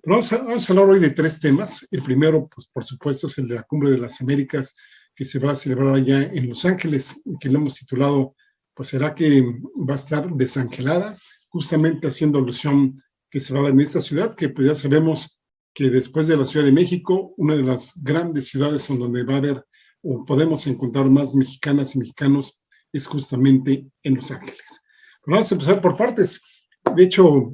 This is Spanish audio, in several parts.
Pero vamos a hablar hoy de tres temas. El primero, pues por supuesto, es el de la Cumbre de las Américas, que se va a celebrar allá en Los Ángeles, que le hemos titulado, pues será que va a estar desangelada, justamente haciendo alusión que se va a dar en esta ciudad, que pues ya sabemos que después de la Ciudad de México, una de las grandes ciudades en donde va a haber o podemos encontrar más mexicanas y mexicanos es justamente en Los Ángeles. Pero vamos a empezar por partes. De hecho,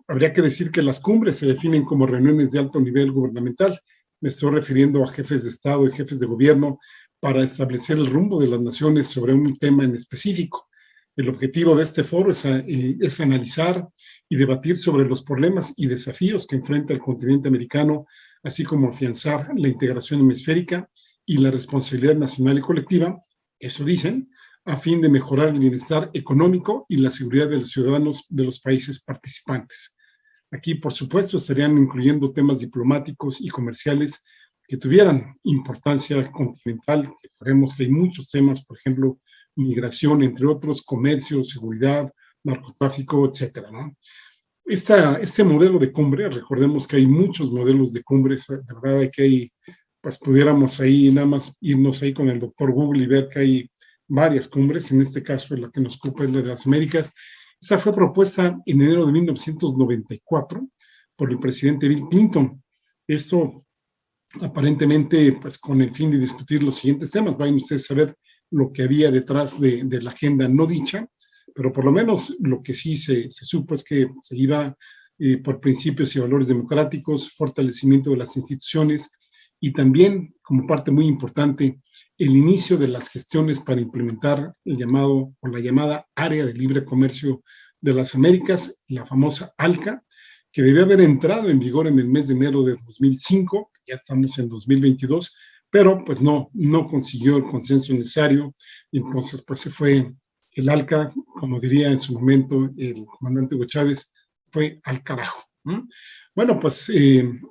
habría que decir que las cumbres se definen como reuniones de alto nivel gubernamental. Me estoy refiriendo a jefes de Estado y jefes de gobierno para establecer el rumbo de las naciones sobre un tema en específico. El objetivo de este foro es analizar y debatir sobre los problemas y desafíos que enfrenta el continente americano, así como afianzar la integración hemisférica y la responsabilidad nacional y colectiva, eso dicen, a fin de mejorar el bienestar económico y la seguridad de los ciudadanos de los países participantes. Aquí, por supuesto, estarían incluyendo temas diplomáticos y comerciales que tuvieran importancia continental. Sabemos que hay muchos temas, por ejemplo, migración, entre otros, comercio, seguridad, narcotráfico, etcétera, ¿no? Este modelo de cumbre, recordemos que hay muchos modelos de cumbres, de verdad hay que hay, pues pudiéramos ahí nada más irnos ahí con el doctor Google y ver que hay varias cumbres, en este caso la que nos ocupa es la de las Américas. Esta fue propuesta en enero de 1994 por el presidente Bill Clinton. Esto aparentemente pues con el fin de discutir los siguientes temas. Vayan ustedes a ver lo que había detrás de la agenda no dicha, pero por lo menos lo que sí se supo es que se iba por principios y valores democráticos, fortalecimiento de las instituciones y también, como parte muy importante, el inicio de las gestiones para implementar el llamado o la llamada Área de Libre Comercio de las Américas, la famosa ALCA, que debió haber entrado en vigor en el mes de enero de 2005, ya estamos en 2022, pero pues no consiguió el consenso necesario, y entonces pues se fue el ALCA, como diría en su momento el comandante Hugo Chávez, fue al carajo. Bueno, pues en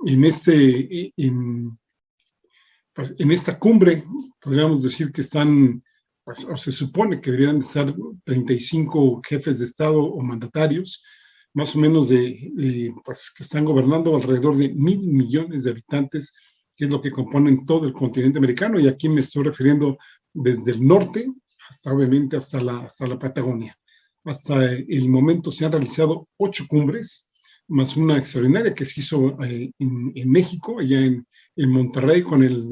esta cumbre podríamos decir que están, pues, o se supone que deberían estar 35 jefes de Estado o mandatarios, más o menos pues, que están gobernando alrededor de 1,000 millones de habitantes, que es lo que componen todo el continente americano, y aquí me estoy refiriendo desde el norte hasta, obviamente, hasta la Patagonia. Hasta el momento se han realizado 8 cumbres, más una extraordinaria que se hizo en México, allá en Monterrey,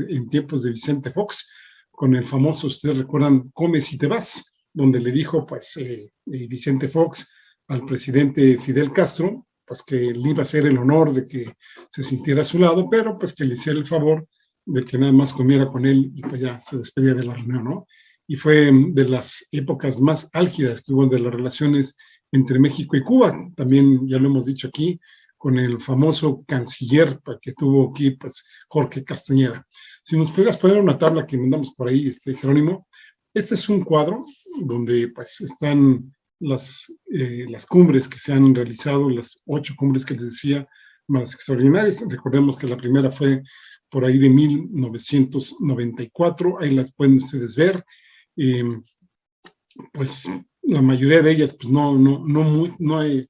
en tiempos de Vicente Fox, con el famoso, ustedes recuerdan, Come si te vas, donde le dijo, pues, Vicente Fox al presidente Fidel Castro, pues, que le iba a hacer el honor de que se sintiera a su lado, pero, pues, que le hiciera el favor de que nada más comiera con él y, pues, ya se despedía de la reunión, ¿no? Y fue de las épocas más álgidas que hubo de las relaciones entre México y Cuba. También, ya lo hemos dicho aquí, con el famoso canciller que tuvo aquí, pues, Jorge Castañeda. Si nos pudieras poner una tabla que mandamos por ahí, Jerónimo, este es un cuadro donde, pues, están las cumbres que se han realizado, las 8 cumbres que les decía, más extraordinarias. Recordemos que la primera fue por ahí de 1994, ahí las pueden ustedes ver. Pues la mayoría de ellas, pues no hay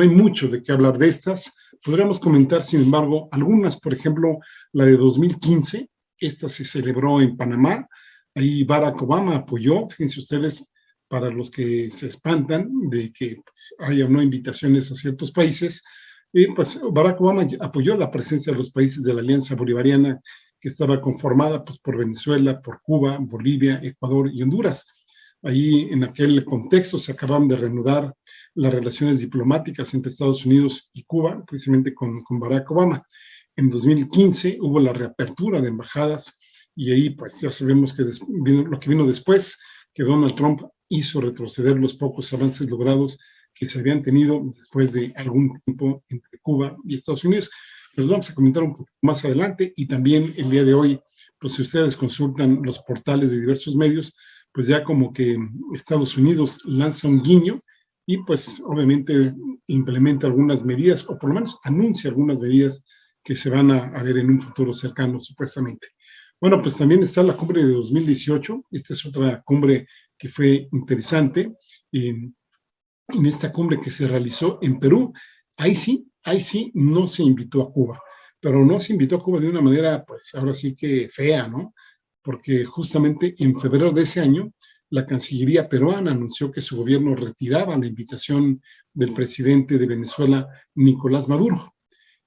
mucho de qué hablar de estas. Podríamos comentar, sin embargo, algunas, por ejemplo, la de 2015, esta se celebró en Panamá, ahí Barack Obama apoyó, fíjense ustedes, para los que se espantan de que pues, haya no invitaciones a ciertos países, pues Barack Obama apoyó la presencia de los países de la Alianza Bolivariana, que estaba conformada pues, por Venezuela, por Cuba, Bolivia, Ecuador y Honduras. Ahí en aquel contexto se acababan de reanudar las relaciones diplomáticas entre Estados Unidos y Cuba, precisamente con Barack Obama. En 2015 hubo la reapertura de embajadas y ahí pues ya sabemos que lo que vino después, que Donald Trump hizo retroceder los pocos avances logrados que se habían tenido después de algún tiempo entre Cuba y Estados Unidos. Los vamos a comentar un poco más adelante y también el día de hoy, pues si ustedes consultan los portales de diversos medios, pues ya como que Estados Unidos lanza un guiño y pues obviamente implementa algunas medidas o por lo menos anuncia algunas medidas que se van a ver en un futuro cercano supuestamente. Bueno, pues también está la cumbre de 2018, esta es otra cumbre que fue interesante. En esta cumbre que se realizó en Perú, ahí sí no se invitó a Cuba, pero no se invitó a Cuba de una manera, pues ahora sí que fea, ¿no? Porque justamente en febrero de ese año, la Cancillería peruana anunció que su gobierno retiraba la invitación del presidente de Venezuela, Nicolás Maduro.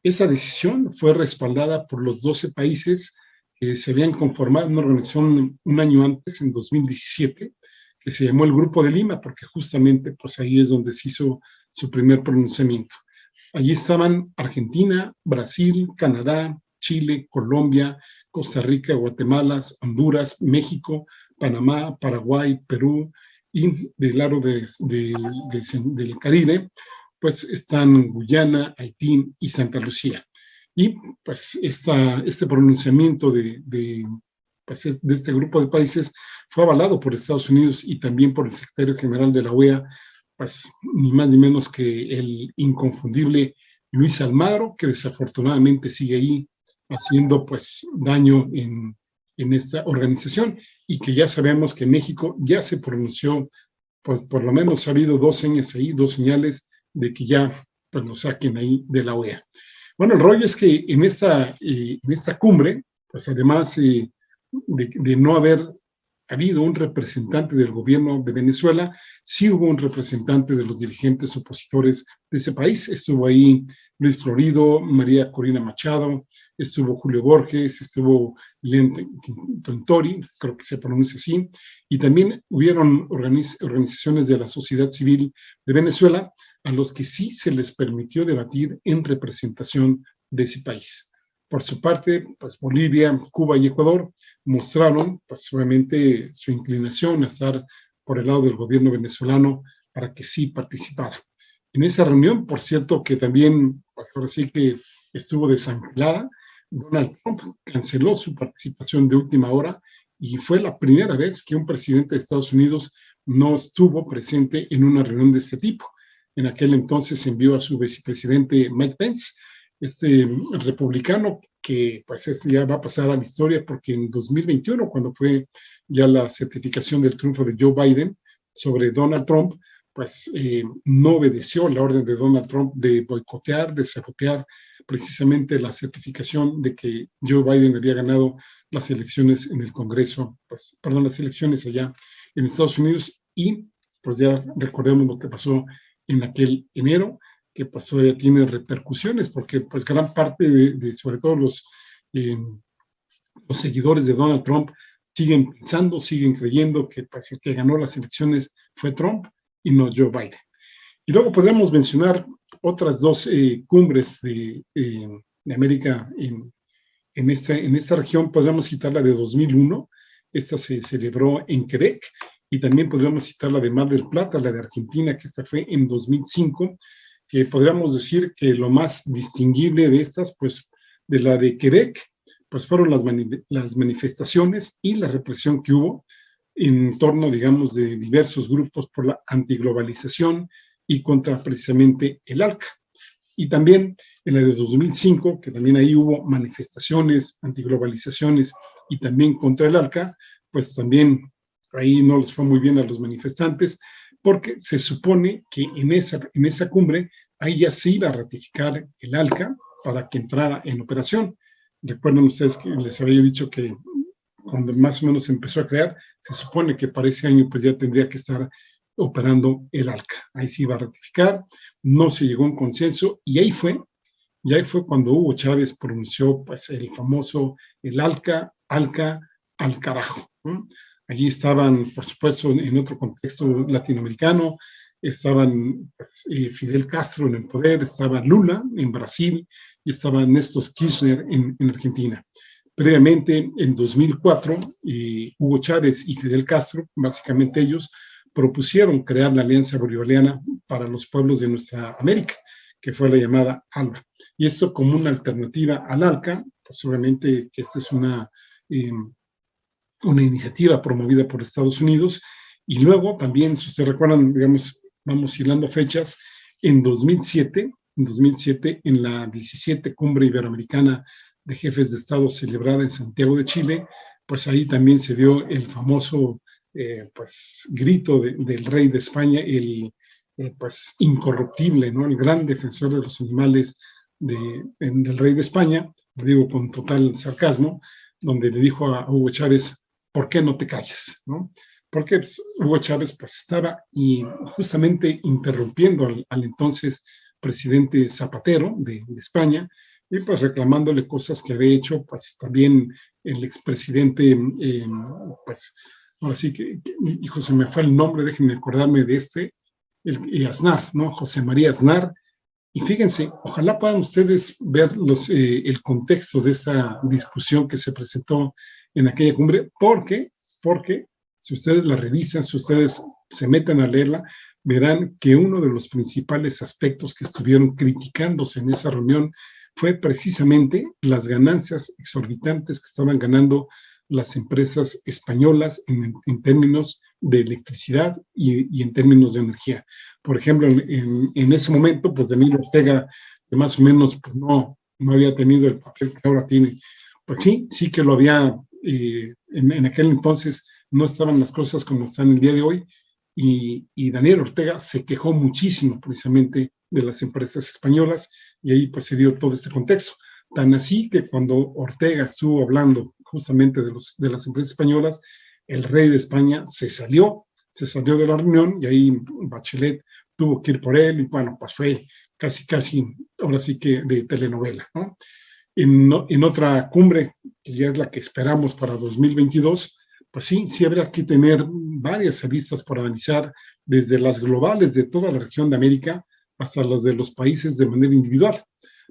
Esa decisión fue respaldada por los 12 países que se habían conformado en una organización un año antes, en 2017, que se llamó el Grupo de Lima, porque justamente pues ahí es donde se hizo su primer pronunciamiento. Allí estaban Argentina, Brasil, Canadá, Chile, Colombia, Costa Rica, Guatemala, Honduras, México, Panamá, Paraguay, Perú y del lado del Caribe, pues están Guyana, Haití y Santa Lucía. Y pues este pronunciamiento pues, de este grupo de países fue avalado por Estados Unidos y también por el secretario general de la OEA, pues ni más ni menos que el inconfundible Luis Almagro, que desafortunadamente sigue ahí haciendo pues daño en esta organización y que ya sabemos que México ya se pronunció, pues por lo menos ha habido dos señas ahí, dos señales de que ya pues lo saquen ahí de la OEA. Bueno, el rollo es que en esta cumbre, pues además de no haber habido un representante del gobierno de Venezuela, sí hubo un representante de los dirigentes opositores de ese país. Estuvo ahí Luis Florido, María Corina Machado, estuvo Julio Borges, estuvo Len Tontori, creo que se pronuncia así, y también hubieron organizaciones de la sociedad civil de Venezuela a los que sí se les permitió debatir en representación de ese país. Por su parte, pues Bolivia, Cuba y Ecuador mostraron, pues obviamente, su inclinación a estar por el lado del gobierno venezolano para que sí participara. En esa reunión, por cierto, que también, pues ahora sí que estuvo desangelada, Donald Trump canceló su participación de última hora y fue la primera vez que un presidente de Estados Unidos no estuvo presente en una reunión de este tipo. En aquel entonces envió a su vicepresidente Mike Pence, este republicano que pues ya va a pasar a la historia porque en 2021, cuando fue ya la certificación del triunfo de Joe Biden sobre Donald Trump, pues no obedeció la orden de Donald Trump de boicotear, de sabotear precisamente la certificación de que Joe Biden había ganado las elecciones en el Congreso, pues, perdón, las elecciones allá en Estados Unidos y pues ya recordemos lo que pasó en aquel enero, que pues todavía tiene repercusiones, porque pues gran parte sobre todo los seguidores de Donald Trump siguen pensando, siguen creyendo que pues, el que ganó las elecciones fue Trump y no Joe Biden. Y luego podemos mencionar otras dos cumbres de América en esta región. Podríamos citar la de 2001, esta se celebró en Quebec, y también podríamos citar la de Mar del Plata, la de Argentina, que esta fue en 2005, que podríamos decir que lo más distinguible de estas, pues de la de Quebec, pues fueron las manifestaciones y la represión que hubo en torno, digamos, de diversos grupos por la antiglobalización y contra precisamente el ALCA. Y también en la de 2005, que también ahí hubo manifestaciones, antiglobalizaciones y también contra el ALCA, pues también ahí no les fue muy bien a los manifestantes, porque se supone que en esa cumbre ahí ya se iba a ratificar el ALCA para que entrara en operación. Recuerden ustedes que les había dicho que cuando más o menos se empezó a crear, se supone que para ese año pues ya tendría que estar operando el ALCA. Ahí se iba a ratificar, no se llegó a un consenso y ahí fue cuando Hugo Chávez pronunció pues el famoso el ALCA, ALCA, al carajo, ¿no? Allí estaban, por supuesto, en otro contexto latinoamericano, estaban Fidel Castro en el poder, estaba Lula en Brasil y estaba Néstor Kirchner en Argentina. Previamente, en 2004, Hugo Chávez y Fidel Castro, básicamente ellos, propusieron crear la Alianza Bolivariana para los pueblos de nuestra América, que fue la llamada ALBA. Y esto como una alternativa al ALCA, pues obviamente que esta es una iniciativa promovida por Estados Unidos. Y luego también, si ustedes recuerdan, digamos, vamos hilando fechas, en 2007, en la 17 Cumbre Iberoamericana de Jefes de Estado celebrada en Santiago de Chile, pues ahí también se dio el famoso pues, grito del rey de España, el pues incorruptible, ¿no? El gran defensor de los animales del rey de España, lo digo con total sarcasmo, donde le dijo a Hugo Chávez, ¿por qué no te callas? ¿No? Porque pues, Hugo Chávez pues, estaba justamente interrumpiendo al entonces presidente Zapatero de España y pues reclamándole cosas que había hecho pues también el expresidente, pues ahora sí hijo, se me fue el nombre, déjenme acordarme de Aznar, ¿no? José María Aznar. Y fíjense, ojalá puedan ustedes ver el contexto de esta discusión que se presentó en aquella cumbre, porque si ustedes la revisan, si ustedes se meten a leerla, verán que uno de los principales aspectos que estuvieron criticándose en esa reunión fue precisamente las ganancias exorbitantes que estaban ganando las empresas españolas en términos de electricidad y en términos de energía. Por ejemplo, en ese momento, pues Daniel Ortega, que más o menos pues, no había tenido el papel que ahora tiene, pues sí que lo había, en aquel entonces no estaban las cosas como están el día de hoy, y Daniel Ortega se quejó muchísimo precisamente de las empresas españolas, y ahí pues se dio todo este contexto. Tan así que cuando Ortega estuvo hablando justamente de las empresas españolas, el rey de España se salió de la reunión y ahí Bachelet tuvo que ir por él y bueno, pues fue casi, ahora sí que de telenovela, ¿no? En otra cumbre, que ya es la que esperamos para 2022, pues sí habrá que tener varias aristas para analizar desde las globales de toda la región de América hasta las de los países de manera individual.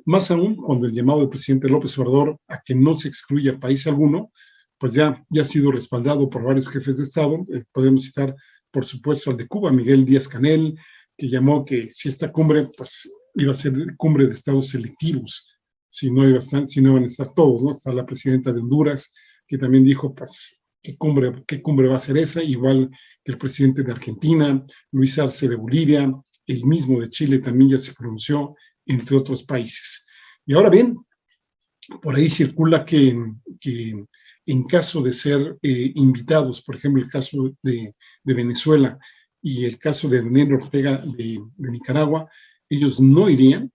Más aún cuando el llamado del presidente López Obrador a que no se excluya país alguno, pues ya ha sido respaldado por varios jefes de Estado. Podemos citar, por supuesto, al de Cuba, Miguel Díaz-Canel, que llamó que si esta cumbre pues, iba a ser cumbre de estados selectivos, si no iban a estar todos, ¿no? Está la presidenta de Honduras, que también dijo, pues, ¿qué cumbre va a ser esa? Igual que el presidente de Argentina, Luis Arce de Bolivia, el mismo de Chile también ya se pronunció, entre otros países. Y ahora bien, por ahí circula que en caso de ser invitados, por ejemplo, el caso de Venezuela y el caso de Daniel Ortega de Nicaragua, ellos no irían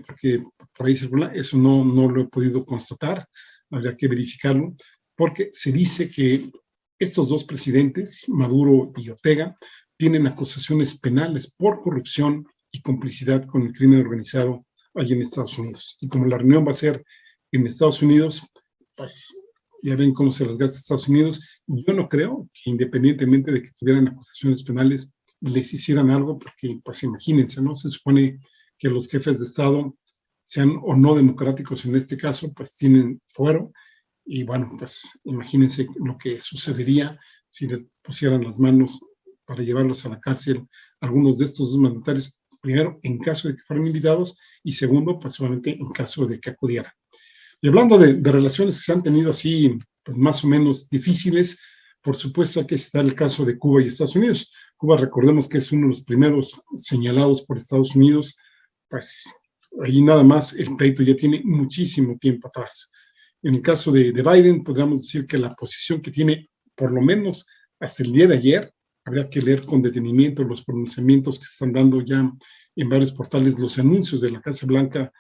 porque por ahí circula, eso no lo he podido constatar, habría que verificarlo, porque se dice que estos dos presidentes, Maduro y Ortega, tienen acusaciones penales por corrupción y complicidad con el crimen organizado allí en Estados Unidos. Y como la reunión va a ser en Estados Unidos, pues ya ven cómo se las gasta Estados Unidos. Yo no creo que independientemente de que tuvieran acusaciones penales, les hicieran algo, porque pues imagínense, ¿no? Se supone que los jefes de Estado, sean o no democráticos en este caso, pues tienen fuero. Y bueno, pues imagínense lo que sucedería si le pusieran las manos para llevarlos a la cárcel algunos de estos dos mandatarios, primero en caso de que fueran invitados y segundo, pues solamente en caso de que acudieran. Y hablando de relaciones que se han tenido así, pues más o menos difíciles, por supuesto aquí está el caso de Cuba y Estados Unidos. Cuba, recordemos que es uno de los primeros señalados por Estados Unidos, pues ahí nada más el pleito ya tiene muchísimo tiempo atrás. En el caso de Biden, podríamos decir que la posición que tiene, por lo menos hasta el día de ayer, habría que leer con detenimiento los pronunciamientos que están dando ya en varios portales, los anuncios de la Casa Blanca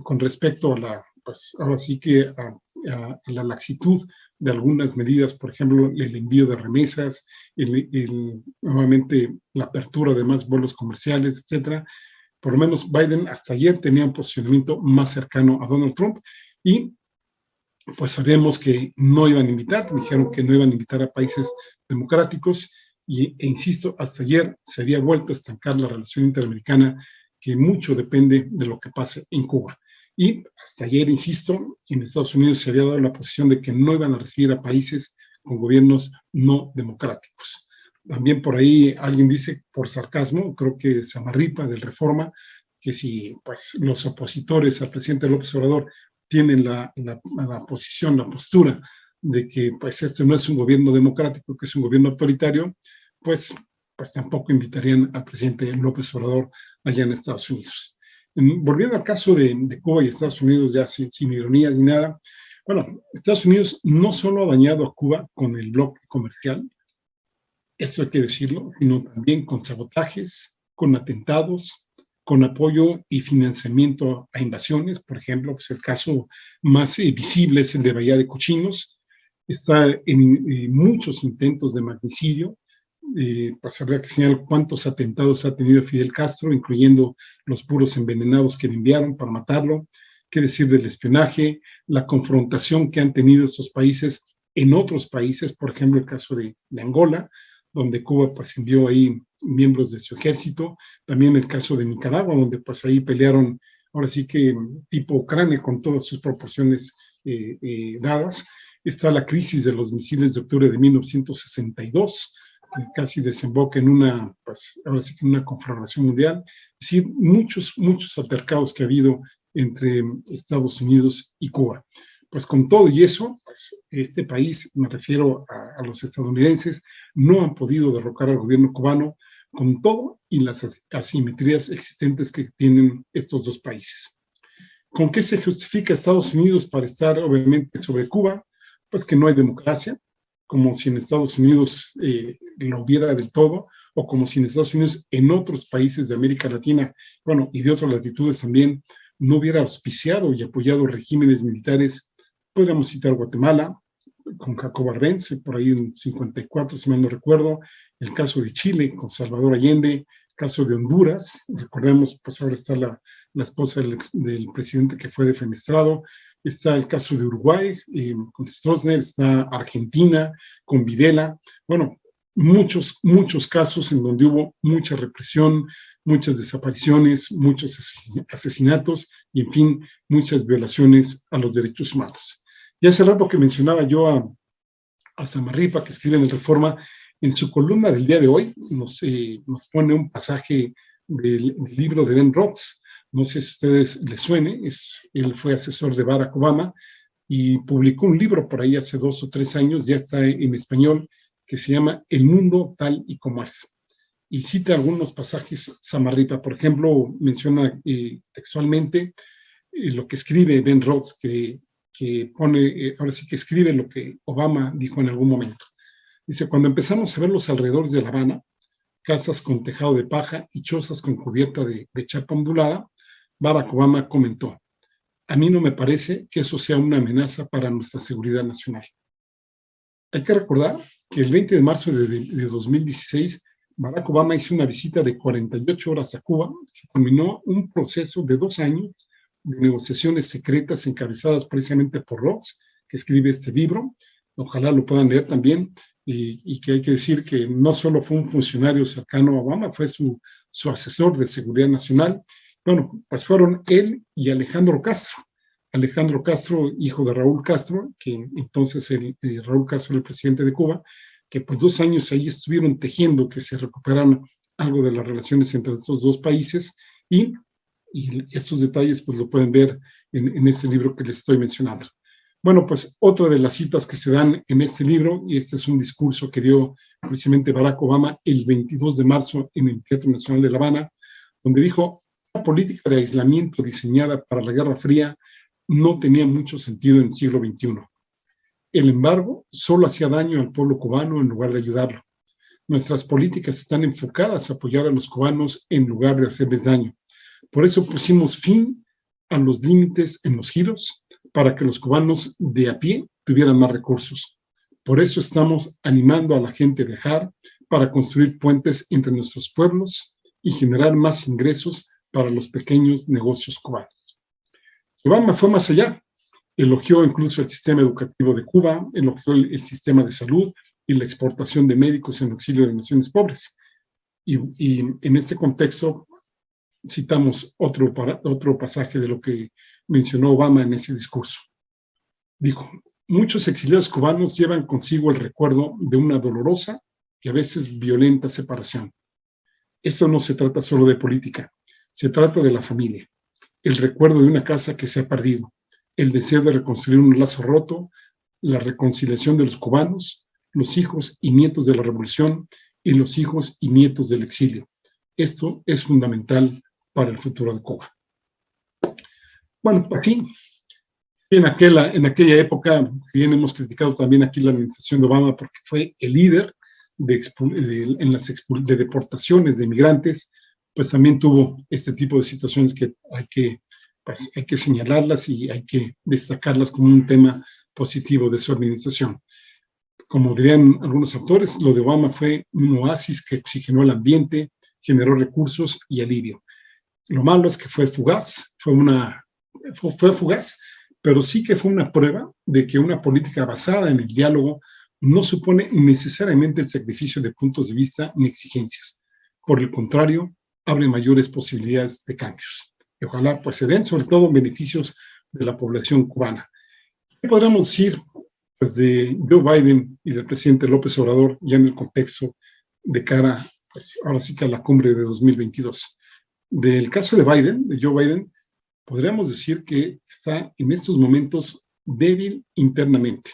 con respecto a pues ahora sí que a la laxitud de algunas medidas, por ejemplo, el envío de remesas, nuevamente la apertura de más vuelos comerciales, etcétera. Por lo menos Biden hasta ayer tenía un posicionamiento más cercano a Donald Trump y pues sabemos que no iban a invitar, dijeron que no iban a invitar a países democráticos e insisto, hasta ayer se había vuelto a estancar la relación interamericana que mucho depende de lo que pase en Cuba. Y hasta ayer, insisto, en Estados Unidos se había dado la posición de que no iban a recibir a países con gobiernos no democráticos. También por ahí alguien dice, por sarcasmo, creo que Samarripa del Reforma, que si pues, los opositores al presidente López Obrador tienen la posición, la postura de que pues este no es un gobierno democrático, que es un gobierno autoritario, pues tampoco invitarían al presidente López Obrador allá en Estados Unidos. Volviendo al caso de Cuba y Estados Unidos, ya sin ironías ni nada, bueno, Estados Unidos no solo ha dañado a Cuba con el bloque comercial, eso hay que decirlo, sino también con sabotajes, con atentados, con apoyo y financiamiento a invasiones. Por ejemplo, pues el caso más visible es el de Bahía de Cochinos. Está en muchos intentos de magnicidio. Pues habría que señalar cuántos atentados ha tenido Fidel Castro, incluyendo los puros envenenados que le enviaron para matarlo. Qué decir del espionaje, la confrontación que han tenido estos países en otros países, por ejemplo, el caso de Angola, donde Cuba pues envió ahí miembros de su ejército, también el caso de Nicaragua, donde pues ahí pelearon, ahora sí que tipo Ucrania con todas sus proporciones dadas. Está la crisis de los misiles de octubre de 1962, que casi desemboca en una, pues ahora sí que una conflagración mundial. Es decir, muchos altercados que ha habido entre Estados Unidos y Cuba. Pues con todo y eso, pues este país, me refiero a los estadounidenses, no han podido derrocar al gobierno cubano con todo y las asimetrías existentes que tienen estos dos países. ¿Con qué se justifica Estados Unidos para estar obviamente sobre Cuba? Pues que no hay democracia, como si en Estados Unidos lo hubiera del todo, o como si en Estados Unidos en otros países de América Latina, bueno, y de otras latitudes también, no hubiera auspiciado y apoyado regímenes militares. Podríamos citar Guatemala, con Jacobo Arbenz, por ahí en 54, si mal no recuerdo, el caso de Chile con Salvador Allende, el caso de Honduras, recordemos, pues ahora está la esposa del presidente que fue defenestrado, está el caso de Uruguay con Stroessner, está Argentina con Videla, bueno, muchos casos en donde hubo mucha represión, muchas desapariciones, muchos asesinatos y, en fin, muchas violaciones a los derechos humanos. Y hace rato que mencionaba yo a Samarripa, que escribe en el Reforma, en su columna del día de hoy nos pone un pasaje del libro de Ben Rhodes. No sé si a ustedes les suene, él fue asesor de Barack Obama y publicó un libro por ahí hace 2 o 3 años, ya está en español, que se llama El mundo tal y como es. Y cita algunos pasajes Samarripa. Por ejemplo, menciona textualmente lo que escribe Ben Rhodes, que pone, ahora sí que escribe lo que Obama dijo en algún momento. Dice, cuando empezamos a ver los alrededores de La Habana, casas con tejado de paja y chozas con cubierta de chapa ondulada, Barack Obama comentó, a mí no me parece que eso sea una amenaza para nuestra seguridad nacional. Hay que recordar que el 20 de marzo de 2016, Barack Obama hizo una visita de 48 horas a Cuba, que culminó un proceso de 2 años de negociaciones secretas encabezadas precisamente por Rhodes, que escribe este libro. Ojalá lo puedan leer también, y que hay que decir que no solo fue un funcionario cercano a Obama, fue su asesor de seguridad nacional. Bueno, pues fueron él y Alejandro Castro. Alejandro Castro, hijo de Raúl Castro, que entonces Raúl Castro era el presidente de Cuba, que pues 2 años ahí estuvieron tejiendo que se recuperaran algo de las relaciones entre estos dos países, y estos detalles pues lo pueden ver en este libro que les estoy mencionando. Bueno, pues otra de las citas que se dan en este libro, y este es un discurso que dio precisamente Barack Obama el 22 de marzo en el Teatro Nacional de La Habana, donde dijo, la política de aislamiento diseñada para la Guerra Fría no tenía mucho sentido en el siglo XXI. El embargo solo hacía daño al pueblo cubano en lugar de ayudarlo. Nuestras políticas están enfocadas a apoyar a los cubanos en lugar de hacerles daño. Por eso pusimos fin a los límites en los giros para que los cubanos de a pie tuvieran más recursos. Por eso estamos animando a la gente a viajar para construir puentes entre nuestros pueblos y generar más ingresos para los pequeños negocios cubanos. Obama fue más allá. Elogió incluso el sistema educativo de Cuba, elogió el sistema de salud y la exportación de médicos en auxilio de naciones pobres. Y en este contexto citamos otro pasaje de lo que mencionó Obama en ese discurso. Dijo, muchos exiliados cubanos llevan consigo el recuerdo de una dolorosa y a veces violenta separación. Esto no se trata solo de política, se trata de la familia, el recuerdo de una casa que se ha perdido, el deseo de reconstruir un lazo roto, la reconciliación de los cubanos, los hijos y nietos de la revolución y los hijos y nietos del exilio. Esto es fundamental para el futuro de Cuba. Bueno, aquí, en aquella época, bien hemos criticado también aquí la administración de Obama porque fue el líder de deportaciones de migrantes, pues también tuvo este tipo de situaciones que pues, hay que señalarlas y hay que destacarlas como un tema positivo de su administración. Como dirían algunos autores, lo de Obama fue un oasis que oxigenó el ambiente, generó recursos y alivio. Lo malo es que fue fugaz, fue fugaz, pero sí que fue una prueba de que una política basada en el diálogo no supone necesariamente el sacrificio de puntos de vista ni exigencias. Por el contrario, abre mayores posibilidades de cambios. Y ojalá pues, se den sobre todo beneficios de la población cubana. ¿Qué podríamos decir pues, de Joe Biden y del presidente López Obrador ya en el contexto de cara, pues, ahora sí que a la cumbre de 2022? Del caso de Biden, de Joe Biden, podríamos decir que está en estos momentos débil internamente,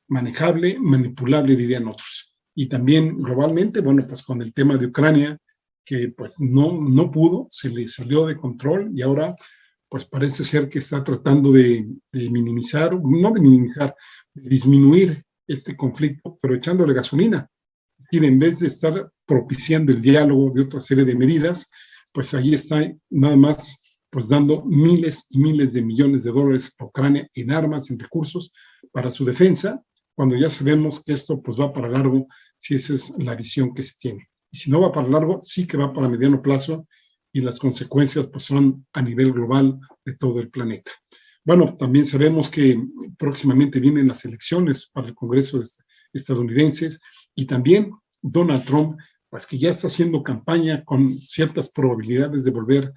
manejable, manipulable, dirían otros. Y también globalmente, bueno, pues con el tema de Ucrania, que pues no pudo, se le salió de control y ahora pues parece ser que está tratando de minimizar, no de minimizar, de disminuir este conflicto, pero echándole gasolina. Y en vez de estar propiciando el diálogo de otra serie de medidas, pues ahí está nada más pues dando miles y miles de millones de dólares a Ucrania en armas, en recursos para su defensa, cuando ya sabemos que esto pues va para largo, si esa es la visión que se tiene. Y si no va para largo, sí que va para mediano plazo y las consecuencias pues son a nivel global de todo el planeta. Bueno, también sabemos que próximamente vienen las elecciones para el Congreso estadounidenses y también Donald Trump, pues que ya está haciendo campaña con ciertas probabilidades de volver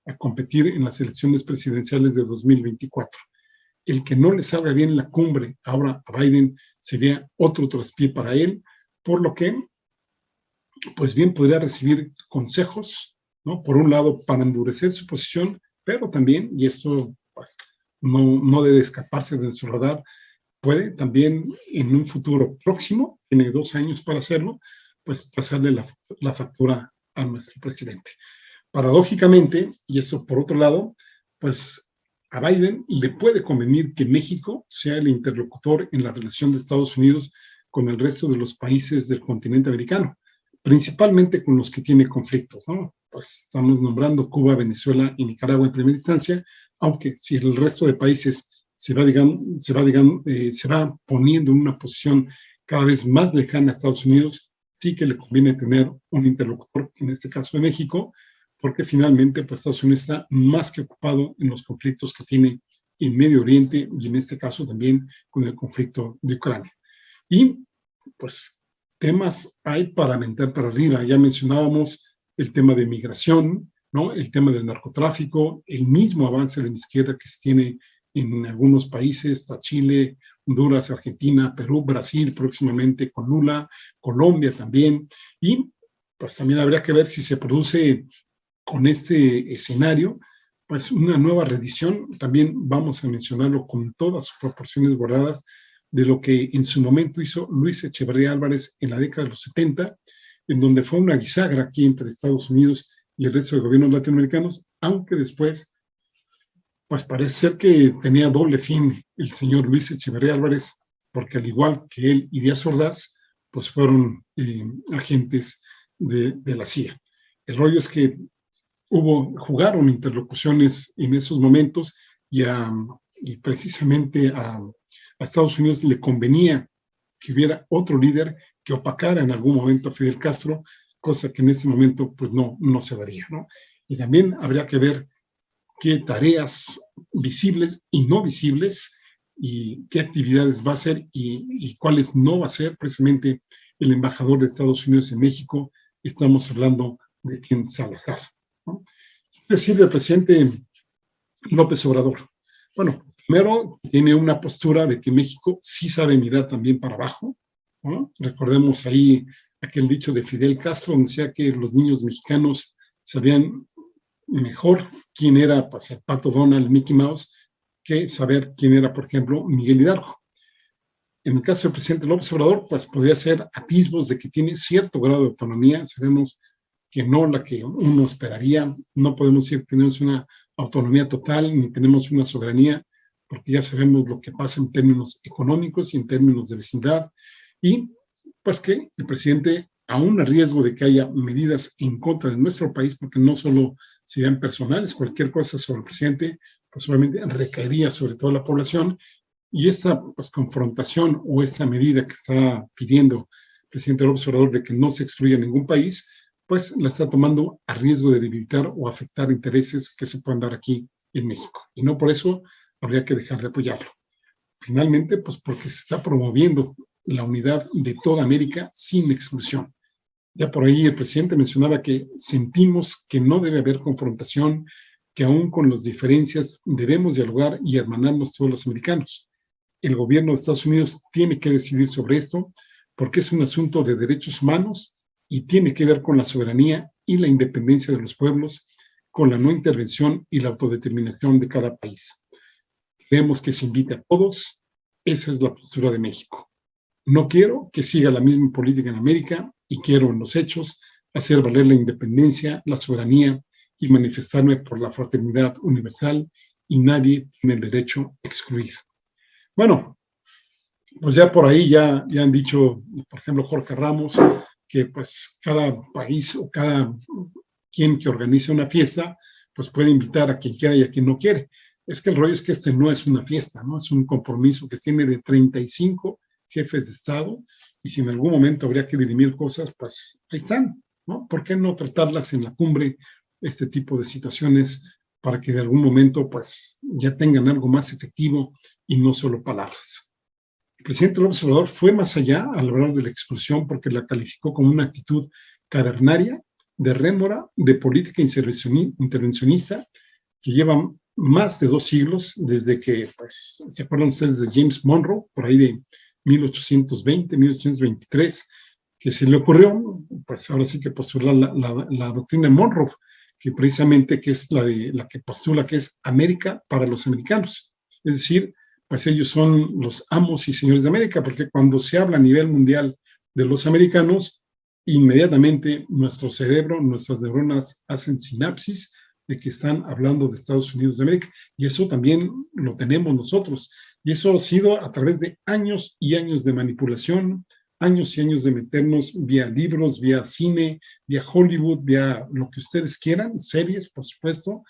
a competir en las elecciones presidenciales de 2024. El que no le salga bien la cumbre ahora a Biden sería otro traspié para él, por lo que, pues bien, podría recibir consejos, ¿no? Por un lado, para endurecer su posición, pero también, y eso pues, no debe escaparse de su radar, puede también en un futuro próximo, tiene 2 años para hacerlo, pues pasarle la factura a nuestro presidente. Paradójicamente, y eso por otro lado, pues a Biden le puede convenir que México sea el interlocutor en la relación de Estados Unidos con el resto de los países del continente americano, principalmente con los que tiene conflictos, ¿no? Pues estamos nombrando Cuba, Venezuela y Nicaragua en primera instancia, aunque si el resto de países se va poniendo en una posición cada vez más lejana a Estados Unidos, sí que le conviene tener un interlocutor, en este caso de México, porque finalmente pues, Estados Unidos está más que ocupado en los conflictos que tiene en Medio Oriente y en este caso también con el conflicto de Ucrania. Y pues temas hay para aventar para arriba. Ya mencionábamos el tema de migración, ¿no? El tema del narcotráfico, el mismo avance de la izquierda que se tiene en algunos países, está Chile, Honduras, Argentina, Perú, Brasil, próximamente con Lula, Colombia también. Y pues también habría que ver si se produce con este escenario, pues una nueva reedición, también vamos a mencionarlo con todas sus proporciones guardadas, de lo que en su momento hizo Luis Echeverría Álvarez en la década de los 70, en donde fue una bisagra aquí entre Estados Unidos y el resto de gobiernos latinoamericanos, aunque después, pues parece ser que tenía doble fin el señor Luis Echeverría Álvarez, porque al igual que él y Díaz Ordaz, pues fueron agentes de la CIA. El rollo es que jugaron interlocuciones en esos momentos y precisamente a Estados Unidos le convenía que hubiera otro líder que opacara en algún momento a Fidel Castro, cosa que en ese momento pues no se daría, ¿no? Y también habría que ver qué tareas visibles y no visibles y qué actividades va a hacer y cuáles no va a hacer precisamente el embajador de Estados Unidos en México. Estamos hablando de Ken Salazar, ¿no? Es decir, del presidente López Obrador. Bueno, primero tiene una postura de que México sí sabe mirar también para abajo, ¿no? Recordemos ahí aquel dicho de Fidel Castro, donde decía que los niños mexicanos sabían mejor quién era pues, el Pato Donald, Mickey Mouse, que saber quién era, por ejemplo, Miguel Hidalgo. En el caso del presidente López Obrador, pues podría ser atisbos de que tiene cierto grado de autonomía. Sabemos que no la que uno esperaría. No podemos decir que tenemos una autonomía total ni tenemos una soberanía, porque ya sabemos lo que pasa en términos económicos y en términos de vecindad. Y pues que el presidente aún a riesgo de que haya medidas en contra de nuestro país, porque no solo serían personales, cualquier cosa sobre el presidente, pues obviamente recaería sobre toda la población, y esta pues, confrontación o esta medida que está pidiendo el presidente López Obrador de que no se excluya ningún país, pues la está tomando a riesgo de debilitar o afectar intereses que se puedan dar aquí en México. Y no por eso habría que dejar de apoyarlo. Finalmente, pues porque se está promoviendo la unidad de toda América sin exclusión. Ya por ahí el presidente mencionaba que sentimos que no debe haber confrontación, que aún con las diferencias debemos dialogar y hermanarnos todos los americanos. El gobierno de Estados Unidos tiene que decidir sobre esto porque es un asunto de derechos humanos y tiene que ver con la soberanía y la independencia de los pueblos, con la no intervención y la autodeterminación de cada país. Queremos que se invite a todos. Esa es la postura de México. No quiero que siga la misma política en América y quiero en los hechos hacer valer la independencia, la soberanía y manifestarme por la fraternidad universal y nadie tiene el derecho a excluir. Bueno, pues ya por ahí ya han dicho, por ejemplo, Jorge Ramos, que pues cada país o cada quien que organice una fiesta, pues puede invitar a quien quiera y a quien no quiere. Es que el rollo es que este no es una fiesta, ¿no? Es un compromiso que tiene de 35 jefes de Estado, y si en algún momento habría que dirimir cosas, pues ahí están, ¿no? ¿Por qué no tratarlas en la cumbre, este tipo de situaciones, para que de algún momento, pues, ya tengan algo más efectivo y no solo palabras? El presidente López Obrador fue más allá al hablar de la expulsión porque la calificó como una actitud cavernaria, de rémora, de política intervencionista, que lleva más de 2 siglos, desde que, pues, ¿se acuerdan ustedes de James Monroe, por ahí de 1820, 1823, que se le ocurrió, pues ahora sí que postular la doctrina Monroe, que precisamente que es la que postula que es América para los americanos. Es decir, pues ellos son los amos y señores de América, porque cuando se habla a nivel mundial de los americanos, inmediatamente nuestro cerebro, nuestras neuronas hacen sinapsis de que están hablando de Estados Unidos de América, y eso también lo tenemos nosotros, y eso ha sido a través de años y años de manipulación, años y años de meternos vía libros, vía cine, vía Hollywood, vía lo que ustedes quieran, series, por supuesto,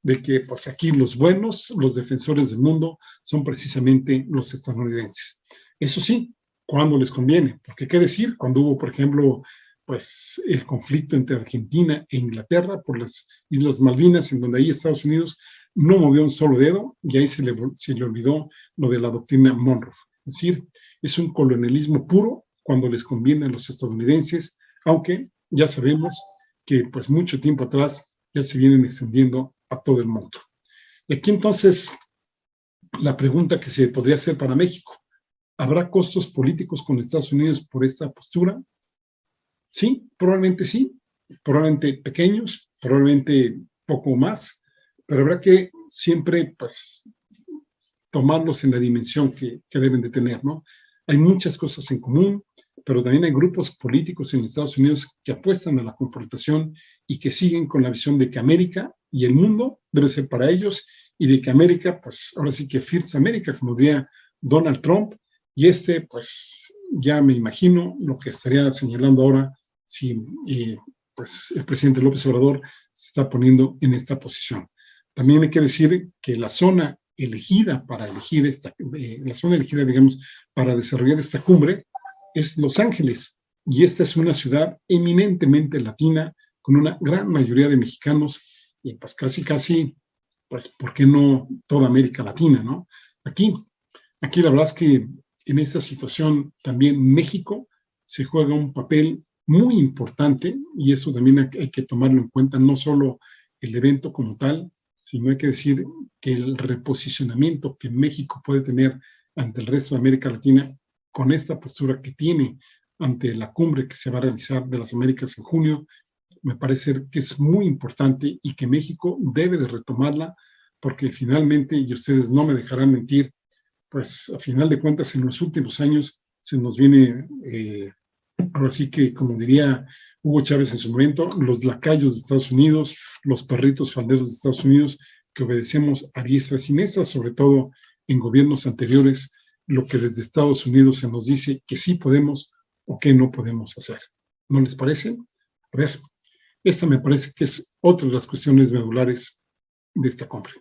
de que pues aquí los buenos, los defensores del mundo, son precisamente los estadounidenses. Eso sí, cuando les conviene, porque qué decir, cuando hubo, por ejemplo, pues el conflicto entre Argentina e Inglaterra por las Islas Malvinas, en donde ahí Estados Unidos no movió un solo dedo, y ahí se le olvidó lo de la doctrina Monroe. Es decir, es un colonialismo puro cuando les conviene a los estadounidenses, aunque ya sabemos que pues mucho tiempo atrás ya se vienen extendiendo a todo el mundo. Y aquí entonces la pregunta que se podría hacer para México: ¿habrá costos políticos con Estados Unidos por esta postura? Sí, probablemente pequeños, probablemente poco más, pero habrá que siempre pues tomarlos en la dimensión que deben de tener, ¿no? Hay muchas cosas en común, pero también hay grupos políticos en Estados Unidos que apuestan a la confrontación y que siguen con la visión de que América y el mundo debe ser para ellos, y de que América, pues ahora sí que First America, como diría Donald Trump, y pues ya me imagino lo que estaría señalando ahora si pues el presidente López Obrador se está poniendo en esta posición. También hay que decir que la zona elegida para la zona elegida, digamos, para desarrollar esta cumbre es Los Ángeles, y esta es una ciudad eminentemente latina, con una gran mayoría de mexicanos, y pues casi, pues, ¿por qué no toda América Latina, no? Aquí la verdad es que en esta situación también México se juega un papel muy importante, y eso también hay que tomarlo en cuenta, no solo el evento como tal, sino hay que decir que el reposicionamiento que México puede tener ante el resto de América Latina con esta postura que tiene ante la cumbre que se va a realizar de las Américas en junio, me parece que es muy importante y que México debe de retomarla, porque finalmente, y ustedes no me dejarán mentir, pues a final de cuentas en los últimos años se nos viene, ahora sí que como diría Hugo Chávez en su momento, los lacayos de Estados Unidos, los perritos falderos de Estados Unidos, que obedecemos a diestra y siniestra, sobre todo en gobiernos anteriores, lo que desde Estados Unidos se nos dice que sí podemos o que no podemos hacer. ¿No les parece? A ver, esta me parece que es otra de las cuestiones medulares de esta cumbre.